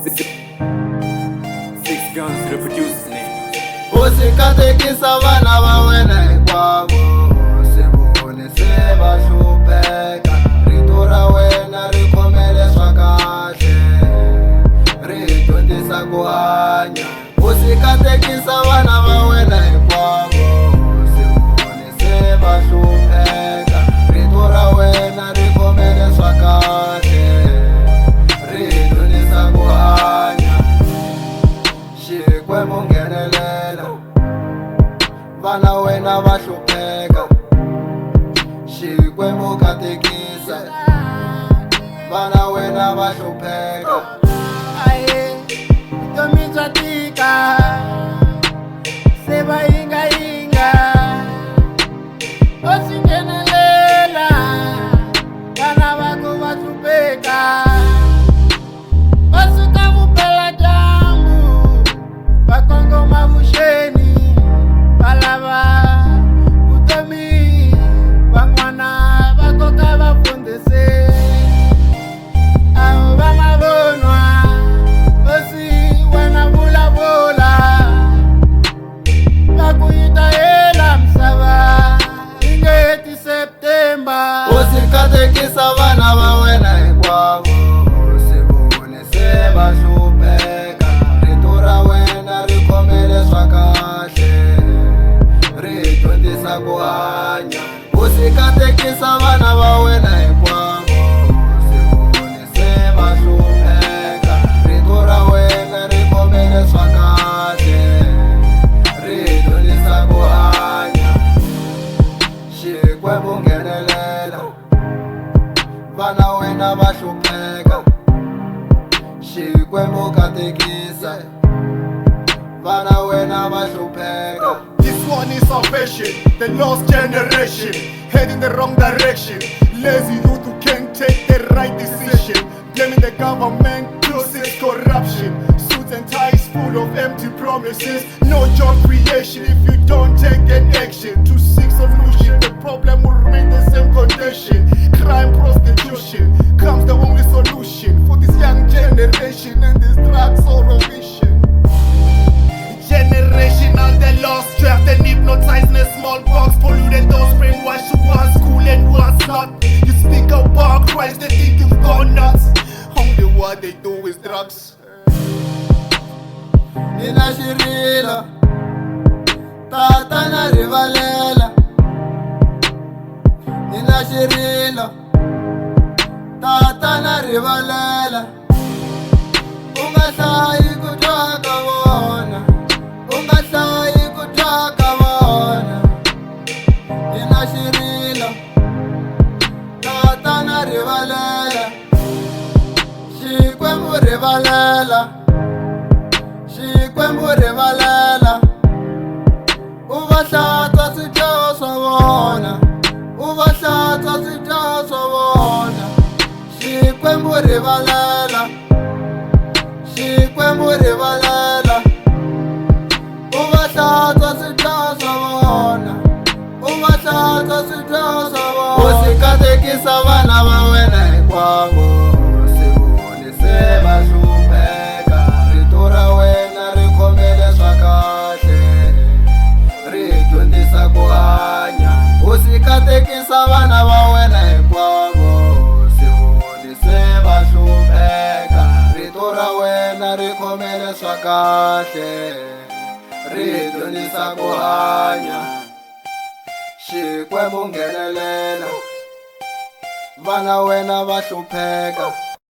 Six Guns reproducing. Usikatekisa vana va wena hinkwavo, sivone se va hlupheka. Rito ra wena ri khomele swa kahle, ri dyondzisa ku hanya. Usikatekisa vana va wena hinkwavo, sivone se va hlupheka. Rito ra wena ri khomele swa kahle, ri dyondzisa ku hanya. Xikwembu nghenelela, vana wena va hlupheka. Xikwembu katekisa, vana wena va hlupheka. Aye, vutomi bya tika, se va yinga o swi nghenelela, vana vako va hlupheka. Va suka vupela dyambu, va kongoma vuxeni, va lava vutomi, van'wana va koka va pfundise. Avo va mavonwa, hosi wena vulavula, va ku yi ta hela misava yi nge heti September. Usikatekisa vana va wena hinkwavo, sivone se va hlupheka. Rito ra wena ri khomele swa kahle, ri dyondzisa ku hanya. Usikatekisa vana va wena hinkwavo, sivone se va hlupheka. Rito ra wena ri khomele swa kahle, ri dyondzisa ku hanya. Xikwembu nghenelela, vana wena va hlupheka. Xikwembu katekisa, vana wena va hlupheka. This one is salvation, the lost generation, heading the wrong direction. Lazy youth who can't take the right decision, blaming the government, closing corruption. Suits and ties full of empty promises, no job creation if you don't take an action. To seek solution, the problem will remain the same condition. Crime, prostitution, comes the only solution for this young generation and this drugs or vision. Generation on the lost, trapped and hypnotized in a small box. Polluted those brainwashed who was cool and was not. You speak about Christ, they think you've gone nuts. Only what they do is drugs. Nina xirilo, tata na rivalela. Nina xirilo, tata na rivalela. U nga hlayi ku twa ka vona, u nga hlayi ku twa ka vona. Nina xirilo, tata na rivalela. Xikwembu rivalela, Xikwembu rivalela. U va hlantswa swidyoho swa vona, u va hlantswa swidyoho swa vona. Xikwembu rivalela, Xikwembu rivalela. U va hlantswa swidyoho swa vona, u va hlantswa swidyoho swa vona. Usikatekisa vana va wena hinkwavo, sivone se va hlupheka. Rito ra wena ri khomele swa kahle, ri dyondzisa ku hanya. Usikatekisa vana va wena hinkwavo, sivone se va hlupheka. Rito ra wena ri khomele swa kahle, ri dyondzisa ku hanya. Xikwembu nghenelela, vana wena va hlupheka.